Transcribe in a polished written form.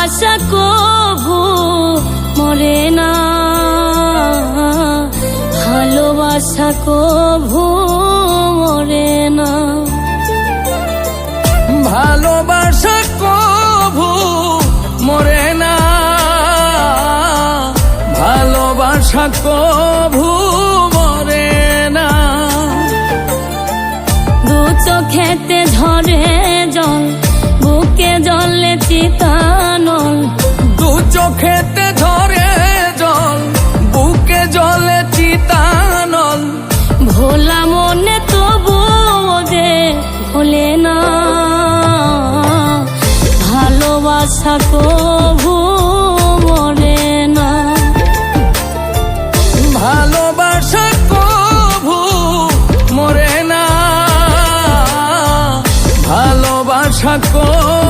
ভালোবাসা কভু মরে না, ভালোবাসা কভু মরে না, ভালোবাসা কভু মরে না, ভালোবাসা কভু মরে না। দু চোখেতে ঝরে জল, বুকে জলে চিতানল, দু চোখেতে ঝরে জল, বুকে জলে চিতানল, ভোলা মনে তবু যে ভোলে না, ভালোবাসা কভু মরে না, ভালোবাসা কভু মরে না, ভালোবাসা কভু